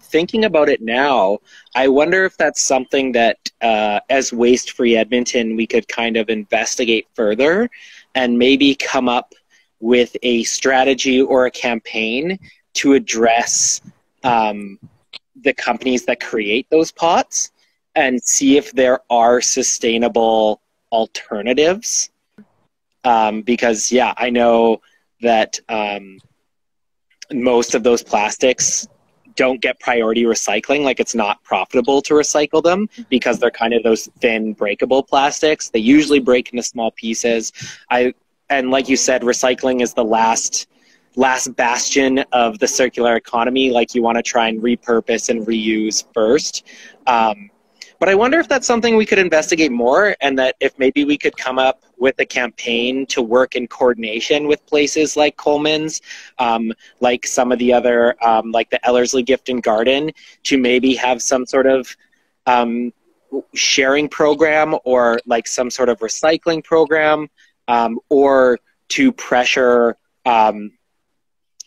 A: thinking about it now, I wonder if that's something that as Waste Free Edmonton we could kind of investigate further and maybe come up with a strategy or a campaign to address the companies that create those pots and see if there are sustainable alternatives. Because, yeah, I know that most of those plastics don't get priority recycling. Like, it's not profitable to recycle them because they're kind of those thin breakable plastics. They usually break into small pieces. And like you said, recycling is the last bastion of the circular economy. Like, you want to try and repurpose and reuse first. But I wonder if that's something we could investigate more, and that if maybe we could come up with a campaign to work in coordination with places like Coleman's, like some of the other, like the Ellerslie Gift and Garden, to maybe have some sort of sharing program, or like some sort of recycling program, or to pressure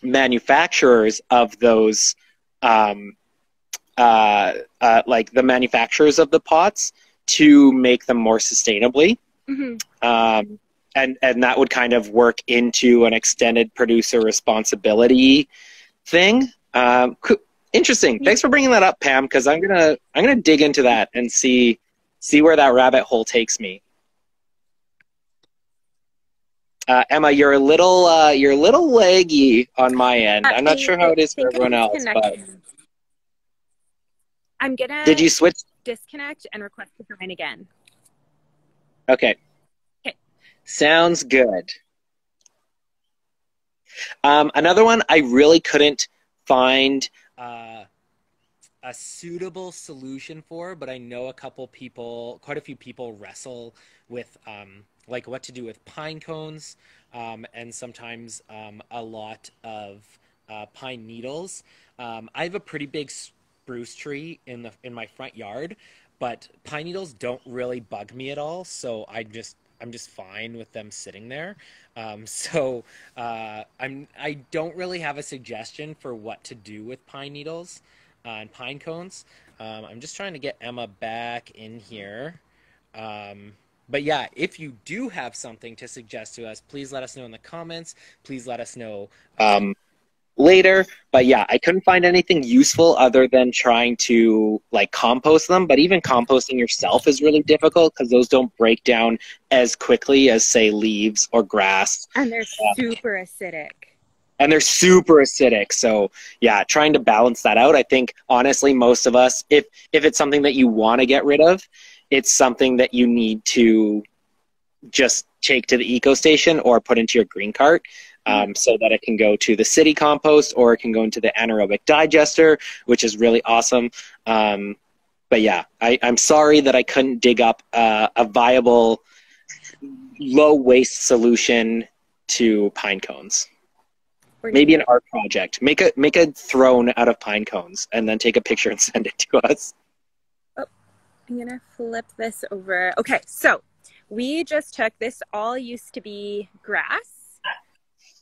A: manufacturers of those like the manufacturers of the pots to make them more sustainably.
B: Mm-hmm.
A: And that would kind of work into an extended producer responsibility thing. Interesting. Thanks for bringing that up, Pam, because I'm gonna dig into that and see where that rabbit hole takes me. Emma, you're a little laggy on my end. I'm not sure how it is for everyone else, but
B: I'm gonna
A: did you switch?
B: Disconnect and request to join again.
A: Okay.
B: Okay.
A: Sounds good. Another one I really couldn't find a suitable solution for, but I know quite a few people wrestle with like what to do with pine cones, and sometimes a lot of pine needles. I have a pretty big spruce tree in my front yard, but pine needles don't really bug me at all, so I'm just fine with them sitting there. I don't really have a suggestion for what to do with pine needles and pine cones. I'm just trying to get Emma back in here. But yeah, if you do have something to suggest to us, please let us know in the comments. Please let us know later. But yeah, I couldn't find anything useful other than trying to like compost them. But even composting yourself is really difficult because those don't break down as quickly as, say, leaves or grass.
B: And they're super acidic.
A: So yeah, trying to balance that out. I think honestly, most of us, if it's something that you want to get rid of, it's something that you need to just take to the eco station or put into your green cart. So that it can go to the city compost or it can go into the anaerobic digester, which is really awesome. But yeah, I'm sorry that I couldn't dig up a viable low waste solution to pine cones. Maybe an art project. Make a throne out of pine cones and then take a picture and send it to us.
B: Oh, I'm gonna flip this over. Okay, so we just took this. All used to be grass.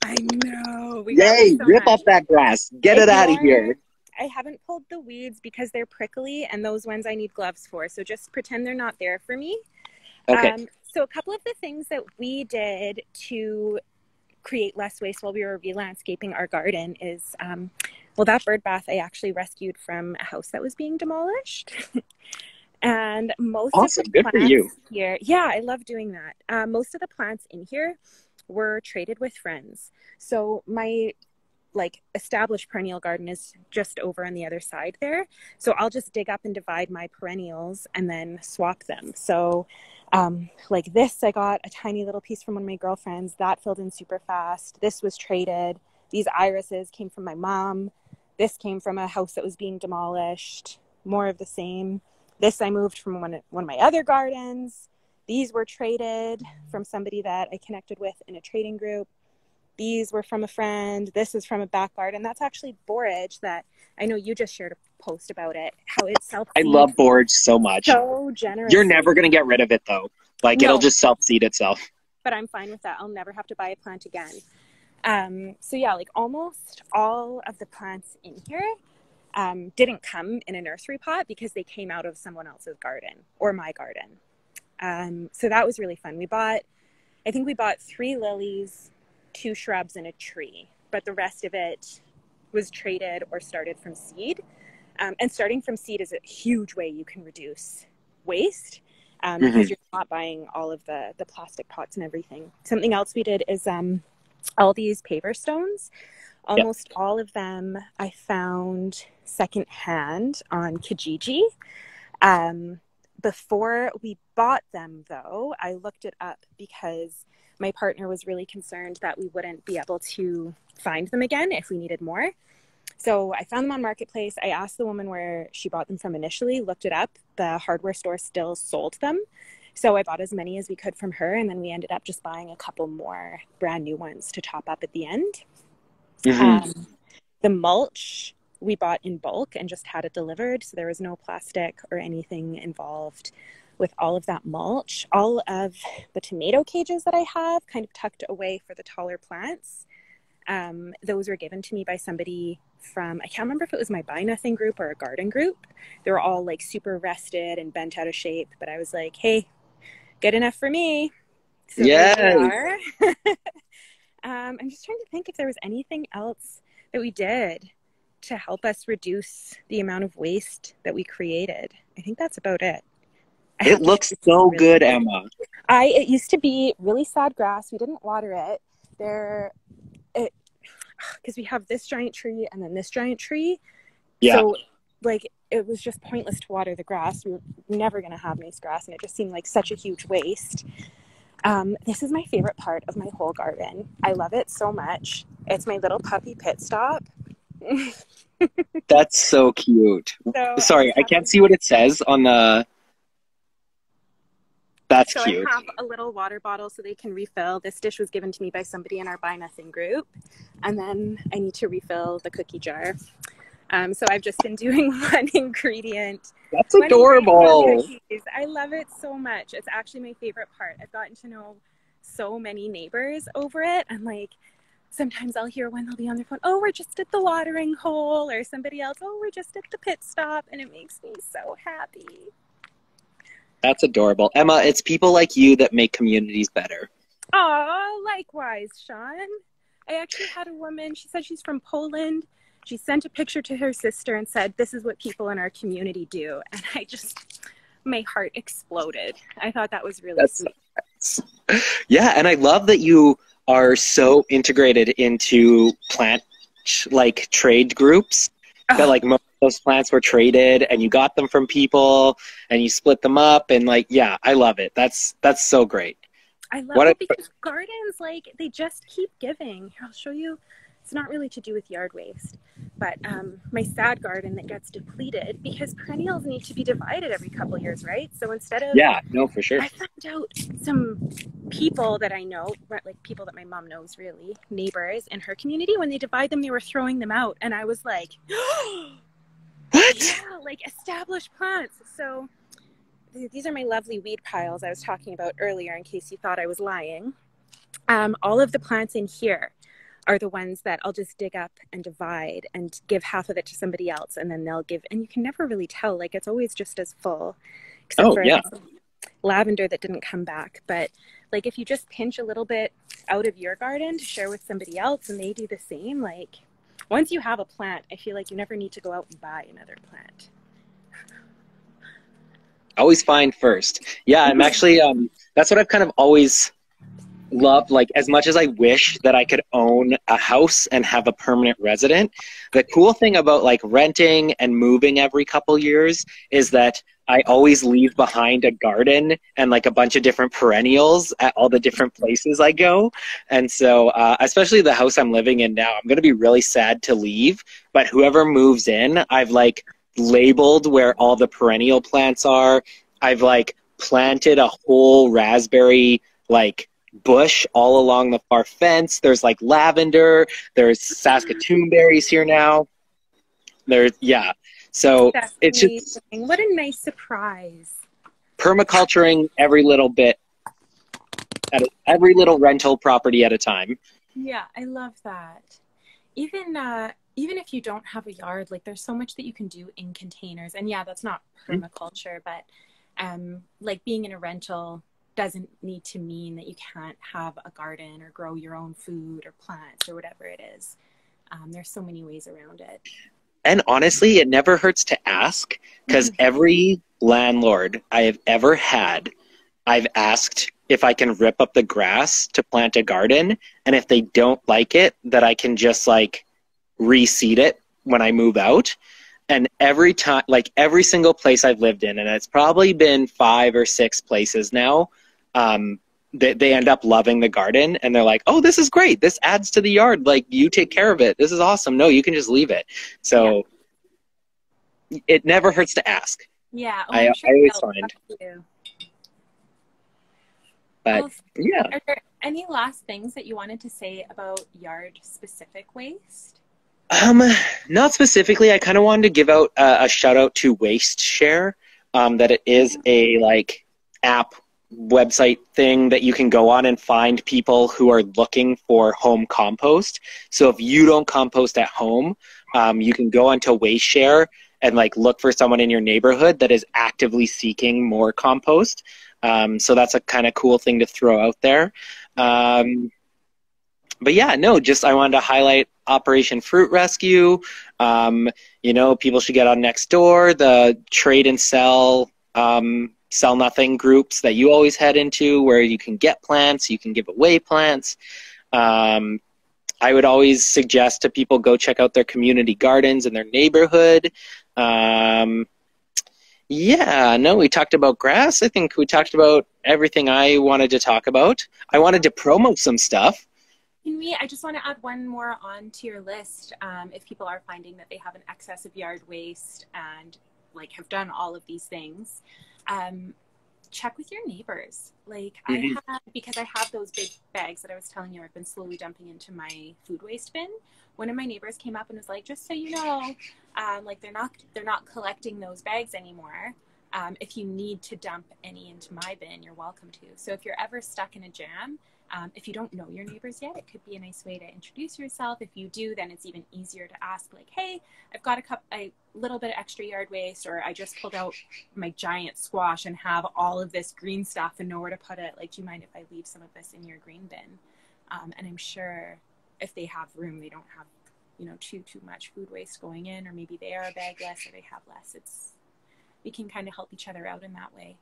B: I know.
A: Yay! Rip up that grass. Get it out of here.
B: I haven't pulled the weeds because they're prickly, and those ones I need gloves for. So just pretend they're not there for me.
A: Okay.
B: So a couple of the things that we did to create less waste while we were re-landscaping our garden is, well, that bird bath I actually rescued from a house that was being demolished. And most of the plants here, yeah, I love doing that. Most of the plants in here were traded with friends. So my established perennial garden is just over on the other side there. So I'll just dig up and divide my perennials and then swap them. So like this, I got a tiny little piece from one of my girlfriends that filled in super fast. This was traded. These irises came from my mom. This came from a house that was being demolished. More of the same. This I moved from one of my other gardens. These were traded from somebody that I connected with in a trading group. These were from a friend. This is from a back garden. That's actually borage that I know you just shared a post about it, how it self-seeds.
A: I love borage so much.
B: So generous.
A: You're never going to get rid of it, though. Like, no. It'll just self-seed itself.
B: But I'm fine with that. I'll never have to buy a plant again. So yeah, like almost all of the plants in here didn't come in a nursery pot because they came out of someone else's garden or my garden. So that was really fun. I think we bought 3 lilies, 2 shrubs, and a tree, but the rest of it was traded or started from seed. And starting from seed is a huge way you can reduce waste because you're not buying all of the plastic pots and everything. Something else we did is all these Paver Stones. Almost all of them I found secondhand on Kijiji. Before we bought them, though, I looked it up because my partner was really concerned that we wouldn't be able to find them again if we needed more. So I found them on Marketplace. I asked the woman where she bought them from initially, looked it up. The hardware store still sold them. So I bought as many as we could from her, and then we ended up just buying a couple more brand new ones to top up at the end. The mulch we bought in bulk and just had it delivered. So there was no plastic or anything involved with all of that mulch. All of the tomato cages that I have kind of tucked away for the taller plants. Those were given to me by somebody from, I can't remember if it was my Buy Nothing group or a garden group. They were all like super rested and bent out of shape, but I was like, hey, good enough for me. So
A: Yes.
B: there we are. I'm just trying to think if there was anything else that we did to help us reduce the amount of waste that we created. I think that's about it.
A: It looks so really good, Emma.
B: It used to be really sad grass. We didn't water it. Because we have this giant tree and then this giant tree.
A: Yeah.
B: So like it was just pointless to water the grass. We were never going to have nice grass, and it just seemed like such a huge waste. This is my favorite part of my whole garden. I love it so much. It's my little puppy pit stop.
A: That's so cute. So sorry, I can't see what it says on the... That's cute.
B: I have a little water bottle so they can refill. This dish was given to me by somebody in our Buy Nothing group. And then I need to refill the cookie jar. So I've just been doing one ingredient.
A: That's adorable.
B: I love it so much. It's actually my favorite part. I've gotten to know so many neighbors over it. And like, sometimes I'll hear when they'll be on their phone, oh, we're just at the watering hole, or somebody else, oh, we're just at the pit stop. And it makes me so happy.
A: That's adorable. Emma, it's people like you that make communities better.
B: Oh, likewise, Shawn. I actually had a woman, she said she's from Poland. She sent a picture to her sister and said, this is what people in our community do. And my heart exploded. I thought that was really sweet.
A: Yeah, and I love that you are so integrated into plant trade groups that like most of those plants were traded and you got them from people and you split them up and like, yeah, I love it. That's so great.
B: I love it because gardens, like, they just keep giving. Here, I'll show you. It's not really to do with yard waste, but my sad garden that gets depleted because perennials need to be divided every couple of years, right? So instead of...
A: Yeah, no, for sure.
B: I found out some people that I know, like people that my mom knows really, neighbors in her community, when they divide them, they were throwing them out. And I was like,
A: what?
B: Yeah, like established plants. So these are my lovely weed piles I was talking about earlier in case you thought I was lying. All of the plants in here are the ones that I'll just dig up and divide and give half of it to somebody else, and then they'll give, and you can never really tell, like it's always just as full, except for lavender that didn't come back. But like if you just pinch a little bit out of your garden to share with somebody else and they do the same, like once you have a plant, I feel like you never need to go out and buy another plant.
A: Always find first. Yeah, I'm actually, that's what I've kind of always loved. Like, as much as I wish that I could own a house and have a permanent resident, the cool thing about like renting and moving every couple years is that I always leave behind a garden and like a bunch of different perennials at all the different places I go. And so, especially the house I'm living in now, I'm going to be really sad to leave, but whoever moves in, I've like labeled where all the perennial plants are. I've like planted a whole raspberry like bush all along the far fence. There's like lavender, there's Saskatoon berries here now. So
B: that's
A: it's
B: amazing.
A: Just
B: what a nice surprise.
A: Permaculturing every little bit at every little rental property at a time.
B: Yeah, I love that. Even if you don't have a yard, like there's so much that you can do in containers. And yeah, that's not permaculture, but like being in a rental doesn't need to mean that you can't have a garden or grow your own food or plants or whatever it is. There's so many ways around it.
A: And honestly, it never hurts to ask, because every landlord I have ever had, I've asked if I can rip up the grass to plant a garden. And if they don't like it, that I can just like reseed it when I move out. And every time, like every single place I've lived in, and it's probably been 5 or 6 places now, they end up loving the garden and they're like, oh, this is great. This adds to the yard. Like, you take care of it. This is awesome. No, you can just leave it. So it never hurts to ask.
B: Yeah. Oh,
A: I always find. But yeah.
B: Are there any last things that you wanted to say about yard specific waste?
A: Not specifically. I kind of wanted to give out a shout out to Waste Share, that it is a like app website thing that you can go on and find people who are looking for home compost. So if you don't compost at home, You can go onto Waste Share and like look for someone in your neighborhood that is actively seeking more compost. So that's a kind of cool thing to throw out there. But yeah, no, just I wanted to highlight Operation Fruit Rescue. You know, people should get on Nextdoor, the trade and sell, sell nothing groups that you always head into where you can get plants, you can give away plants. I would always suggest to people go check out their community gardens in their neighborhood. Yeah, no, we talked about grass. I think we talked about everything I wanted to talk about. I wanted to promote some stuff.
B: I just want to add one more on to your list. If people are finding that they have an excess of yard waste and like have done all of these things, check with your neighbors. Like because I have those big bags that I was telling you I've been slowly dumping into my food waste bin. One of my neighbors came up and was like, just so you know, like they're not collecting those bags anymore. If you need to dump any into my bin, you're welcome to. So if you're ever stuck in a jam, if you don't know your neighbors yet, it could be a nice way to introduce yourself. If you do, then it's even easier to ask, like, hey, I've got a little bit of extra yard waste, or I just pulled out my giant squash and have all of this green stuff and know where to put it. Like, do you mind if I leave some of this in your green bin? And I'm sure if they have room, they don't have, you know, too much food waste going in, or maybe they are a bag less or they have less. We can kind of help each other out in that way.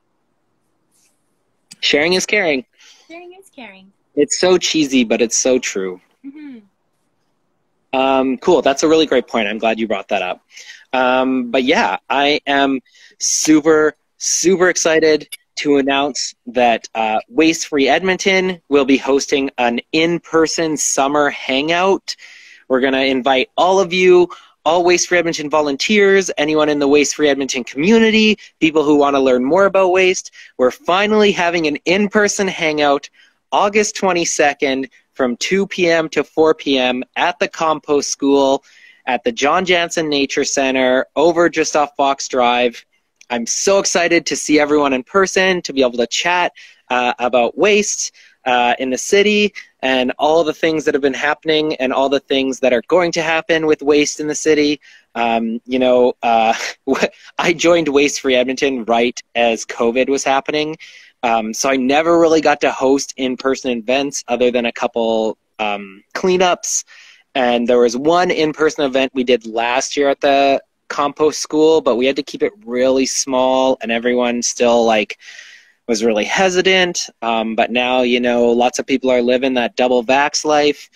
A: Sharing is caring.
B: Sharing is caring.
A: It's so cheesy, but it's so true.
B: Mm-hmm.
A: Cool. That's a really great point. I'm glad you brought that up. But yeah, I am super, super excited to announce that Waste Free Edmonton will be hosting an in-person summer hangout. We're going to invite all of you, all Waste Free Edmonton volunteers, anyone in the Waste Free Edmonton community, people who want to learn more about waste. We're finally having an in-person hangout August 22nd from 2 p.m. to 4 p.m. at the Compost School at the John Jansen Nature Center over just off Fox Drive. I'm so excited to see everyone in person, to be able to chat about waste in the city and all the things that have been happening and all the things that are going to happen with waste in the city. You know, I joined Waste Free Edmonton right as COVID was happening. So I never really got to host in-person events other than a couple cleanups. And there was one in-person event we did last year at the Compost School, but we had to keep it really small and everyone still like was really hesitant. But now, you know, lots of people are living that double vax life.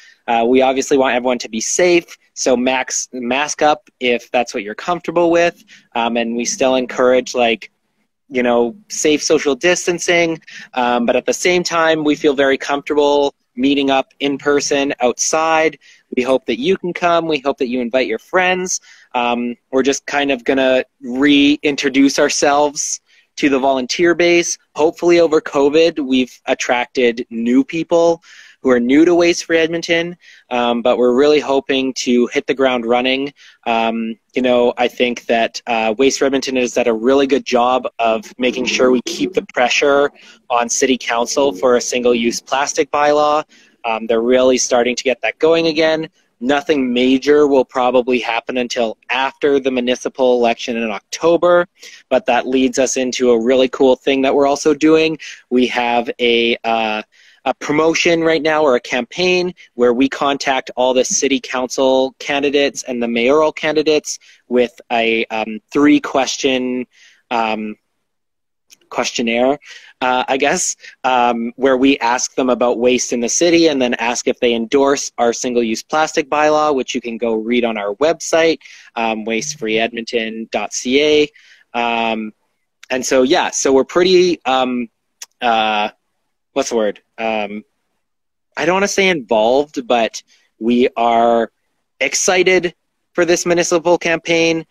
A: We obviously want everyone to be safe. So mask up if that's what you're comfortable with. And we still encourage like, you know, safe social distancing. But at the same time, we feel very comfortable meeting up in person outside. We hope that you can come. We hope that you invite your friends. We're just kind of going to reintroduce ourselves to the volunteer base. Hopefully over COVID, we've attracted new people who are new to Waste Free Edmonton, but we're really hoping to hit the ground running. You know, I think that Waste Free Edmonton has done a really good job of making sure we keep the pressure on City Council for a single-use plastic bylaw. They're really starting to get that going again. Nothing major will probably happen until after the municipal election in October, but that leads us into a really cool thing that we're also doing. We have a promotion right now, or a campaign, where we contact all the city council candidates and the mayoral candidates with a 3-question questionnaire, I guess, where we ask them about waste in the city and then ask if they endorse our single-use plastic bylaw, which you can go read on our website, wastefreeedmonton.ca. And so, yeah, so we're pretty, what's the word? I don't want to say involved, but we are excited for this municipal campaign.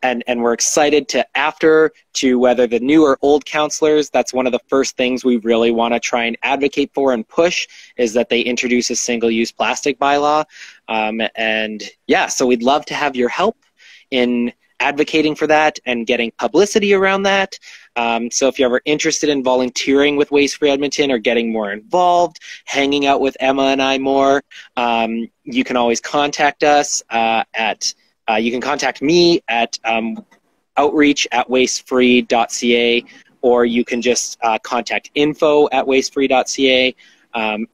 A: And we're excited to whether the new or old councillors, that's one of the first things we really want to try and advocate for and push, is that they introduce a single-use plastic bylaw. And yeah, so we'd love to have your help in advocating for that and getting publicity around that. So if you're ever interested in volunteering with Waste Free Edmonton or getting more involved, hanging out with Emma and I more, you can always contact us you can contact me at outreach@wastefree.ca, or you can just contact info@wastefree.ca.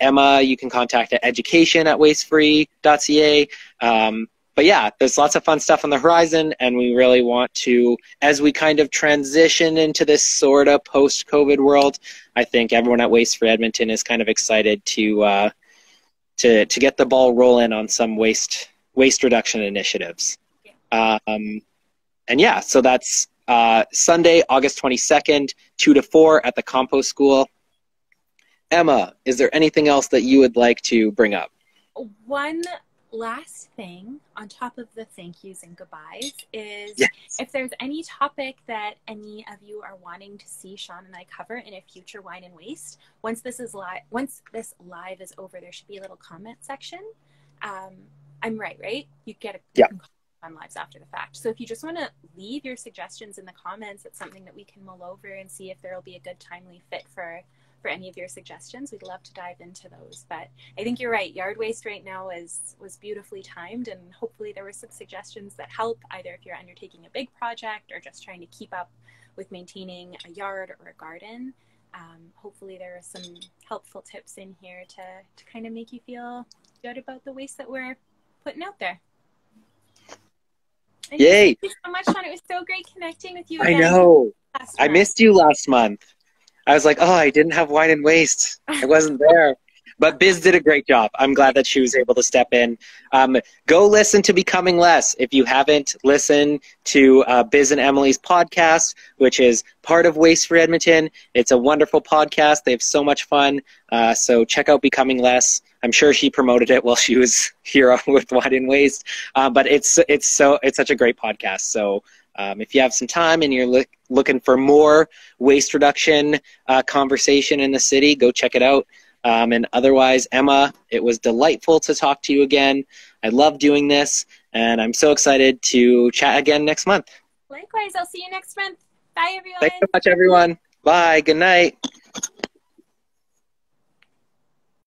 A: Emma, you can contact at education@wastefree.ca. But yeah, there's lots of fun stuff on the horizon, and we really want to, as we kind of transition into this sort of post-COVID world, I think everyone at Waste Free Edmonton is kind of excited to get the ball rolling on some waste reduction initiatives. And yeah, so that's Sunday, August 22nd, 2 to 4 at the Compost School. Emma, is there anything else that you would like to bring up?
B: One last thing on top of the thank yous and goodbyes is,
A: yes,
B: if there's any topic that any of you are wanting to see Shawn and I cover in a future Wine and Waste, once this live is over, there should be a little comment section. I'm right? You get a on lives after the fact. So if you just want to leave your suggestions in the comments, it's something that we can mull over and see if there will be a good timely fit for any of your suggestions. We'd love to dive into those. But I think you're right. Yard waste right now was beautifully timed, and hopefully there were some suggestions that help, either if you're undertaking a big project or just trying to keep up with maintaining a yard or a garden. Hopefully there are some helpful tips in here to kind of make you feel good about the waste that we're putting out there. And
A: yay!
B: Thank you so much, Shawn. It was so great connecting with you again.
A: I know. I missed you last month. I was like, oh, I didn't have Wine and Waste. I wasn't there. But Biz did a great job. I'm glad that she was able to step in. Go listen to Becoming Less if you haven't listened to Biz and Emily's podcast, which is part of Waste Free Edmonton. It's a wonderful podcast. They have so much fun. So check out Becoming Less. I'm sure she promoted it while she was here with Wine and Waste. But it's such a great podcast. So if you have some time and you're looking for more waste reduction conversation in the city, go check it out. And otherwise, Emma, it was delightful to talk to you again. I love doing this, and I'm so excited to chat again next month.
B: Likewise, I'll see you next month. Bye, everyone.
A: Thanks so much, everyone. Bye. Good night.